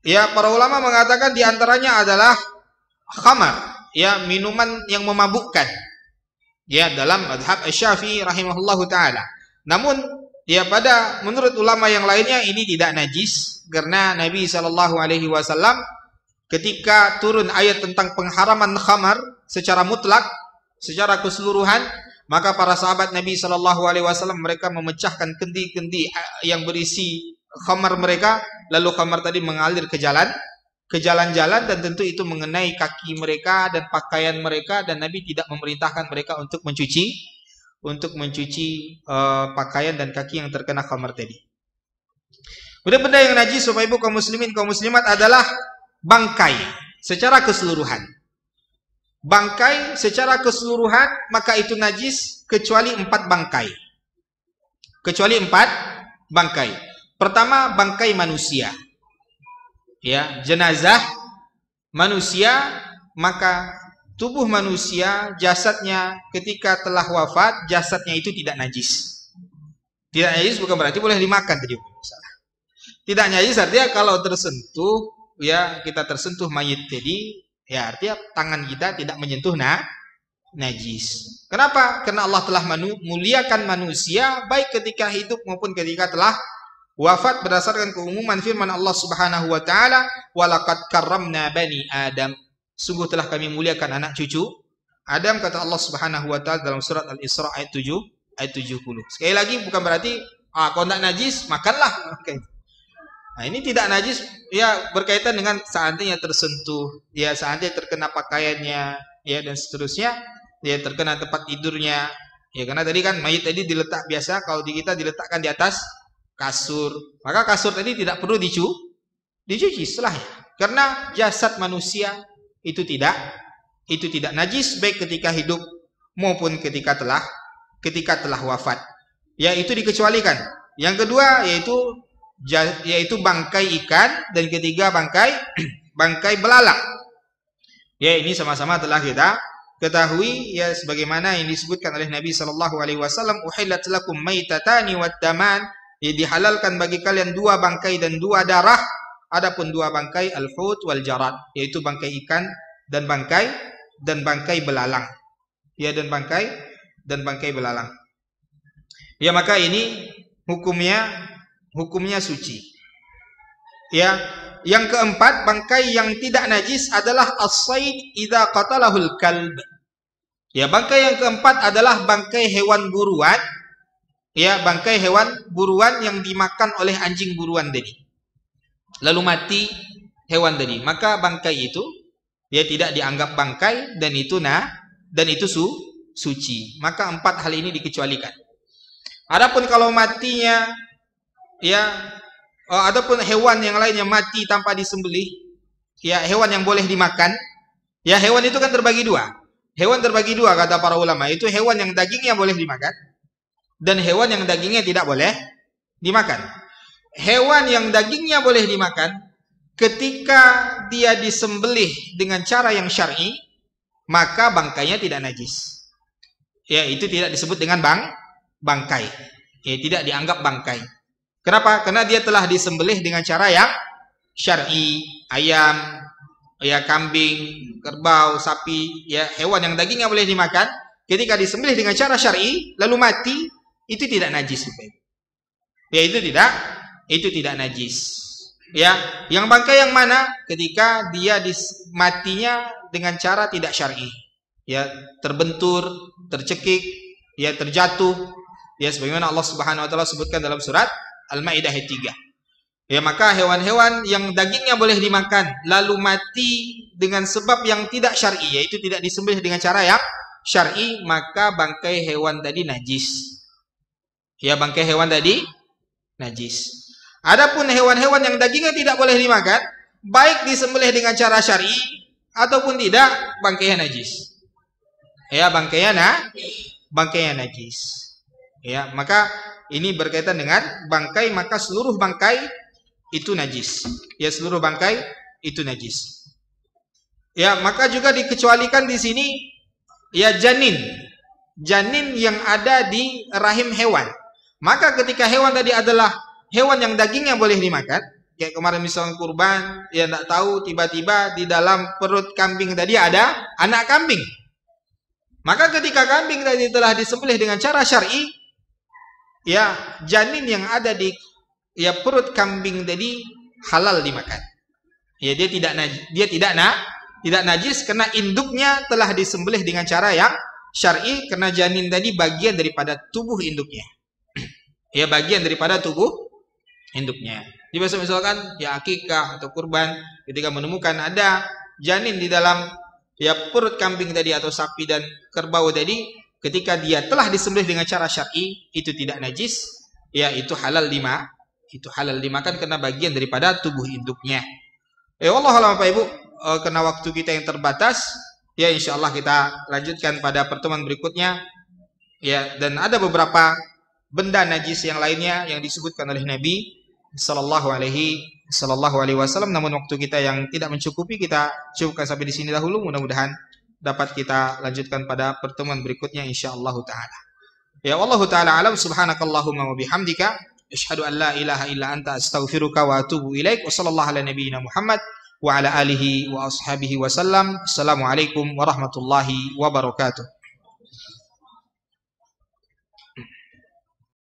Ya, para ulama mengatakan diantaranya adalah khamar, ya minuman yang memabukkan. Ya, dalam madhab Syafi'i rahimahullahu taala. Namun ya menurut ulama yang lainnya ini tidak najis, karena Nabi SAW ketika turun ayat tentang pengharaman khamar secara mutlak, secara keseluruhan, maka para sahabat Nabi SAW mereka memecahkan kendi-kendi yang berisi khamar mereka, lalu khamar tadi mengalir ke jalan-jalan, dan tentu itu mengenai kaki mereka dan pakaian mereka, dan Nabi tidak memerintahkan mereka untuk mencuci pakaian dan kaki yang terkena khamar tadi. Benda-benda yang najis Bapak Ibu kaum muslimin kaum muslimat adalah bangkai secara keseluruhan. Bangkai secara keseluruhan, maka itu najis kecuali 4 bangkai. Kecuali 4 bangkai. Pertama, bangkai manusia. Ya, jenazah manusia, maka tubuh manusia, jasadnya ketika telah wafat, jasadnya itu tidak najis. Tidak najis bukan berarti boleh dimakan tadi. Tidak najis artinya kalau tersentuh, ya kita tersentuh mayit tadi, ya artinya tangan kita tidak menyentuh najis. Kenapa? Karena Allah telah muliakan manusia baik ketika hidup maupun ketika telah Wafat berdasarkan keumuman firman Allah Subhanahu wa taala, "Walaqad karramna bani Adam." Sungguh telah kami muliakan anak cucu Adam, kata Allah Subhanahu wa taala dalam surat Al-Isra ayat 70. Sekali lagi, bukan berarti kalau tidak najis makanlah. Okay. Nah, ini tidak najis ya, berkaitan dengan seandainya tersentuh, ya seandainya terkena pakaiannya, ya dan seterusnya, ya terkena tempat tidurnya. Ya karena tadi kan mayit tadi diletak biasa, kalau di kita diletakkan di atas kasur, maka kasur tadi tidak perlu dicuci setelahnya. Karena jasad manusia itu tidak najis baik ketika hidup maupun ketika telah wafat. Ya itu dikecualikan. Yang kedua yaitu bangkai ikan, dan ketiga bangkai belalang. Ya ini sama-sama telah kita ketahui ya, sebagaimana yang disebutkan oleh Nabi sallallahu alaihi wasallam, uhillat lakum maitatani wad daman. Ya, dihalalkan bagi kalian dua bangkai dan dua darah. Adapun dua bangkai al-hut wal jarad, yaitu bangkai ikan dan bangkai belalang. Ya, dan bangkai belalang. Ya, maka ini hukumnya suci. Ya, yang keempat, bangkai yang tidak najis adalah as-sayd idza qatalahul kalb. Ya, bangkai yang keempat adalah bangkai hewan buruan. Ya, bangkai hewan buruan yang dimakan oleh anjing buruan tadi. Lalu mati hewan tadi, maka bangkai itu ya tidak dianggap bangkai, dan itu suci. Maka empat hal ini dikecualikan. Adapun kalau matinya ya, adapun hewan yang lainnya mati tanpa disembelih, ya hewan yang boleh dimakan. Ya, hewan itu kan terbagi dua. Hewan terbagi dua kata para ulama, itu hewan yang dagingnya boleh dimakan dan hewan yang dagingnya tidak boleh dimakan. Hewan yang dagingnya boleh dimakan ketika dia disembelih dengan cara yang syar'i, maka bangkainya tidak najis. Ya, itu tidak disebut dengan bangkai. Ya, tidak dianggap bangkai. Kenapa? Karena dia telah disembelih dengan cara yang syar'i. Ayam, ya kambing, kerbau, sapi, ya hewan yang dagingnya boleh dimakan, ketika disembelih dengan cara syar'i lalu mati, itu tidak najis. Ya, itu tidak najis. Ya, yang bangkai yang mana? Ketika dia matinya dengan cara tidak syar'i. Ya, terbentur, tercekik, ya terjatuh. Ya, sebagaimana Allah Subhanahu wa taala sebutkan dalam surat Al-Maidah ayat 3. Ya, maka hewan-hewan yang dagingnya boleh dimakan lalu mati dengan sebab yang tidak syar'i, yaitu tidak disembelih dengan cara yang syar'i, maka bangkai hewan tadi najis. Ya, bangkai hewan tadi najis. Adapun hewan-hewan yang dagingnya tidak boleh dimakan, baik disembelih dengan cara syar'i ataupun tidak, bangkainya najis. Ya, bangkainya najis. Ya, maka ini berkaitan dengan bangkai, maka seluruh bangkai itu najis. Ya, seluruh bangkai itu najis. Ya, maka juga dikecualikan di sini ya janin yang ada di rahim hewan. Maka ketika hewan tadi adalah hewan yang dagingnya boleh dimakan, kayak kemarin misalnya kurban, ya tidak tahu tiba-tiba di dalam perut kambing tadi ada anak kambing. Maka ketika kambing tadi telah disembelih dengan cara syar'i, ya janin yang ada di perut kambing tadi halal dimakan. Ya, dia tidak najis karena induknya telah disembelih dengan cara yang syar'i, karena janin tadi bagian daripada tubuh induknya. Ya, bagian daripada tubuh induknya. Jadi misalkan ya akikah atau kurban, ketika menemukan ada janin di dalam perut kambing tadi atau sapi dan kerbau tadi, ketika dia telah disembelih dengan cara syar'i, itu tidak najis, ya itu halal dimakan karena bagian daripada tubuh induknya. Wallahualam Bapak Ibu, karena waktu kita yang terbatas, ya insyaallah kita lanjutkan pada pertemuan berikutnya. Ya, dan ada beberapa benda najis yang lainnya yang disebutkan oleh Nabi sallallahu alaihi wasallam, namun waktu kita yang tidak mencukupi, kita cukupkan sampai di sini dahulu. Mudah-mudahan dapat kita lanjutkan pada pertemuan berikutnya insyaallah taala. Ya, wallahu taala alam. Subhanakallahumma wa bihamdika asyhadu an la ilaha illa anta astaghfiruka wa atubu ilaik. Wa sallallahu ala nabiyyina Muhammad wa ala alihi wa ashabihi wasallam. Assalamualaikum warahmatullahi wabarakatuh.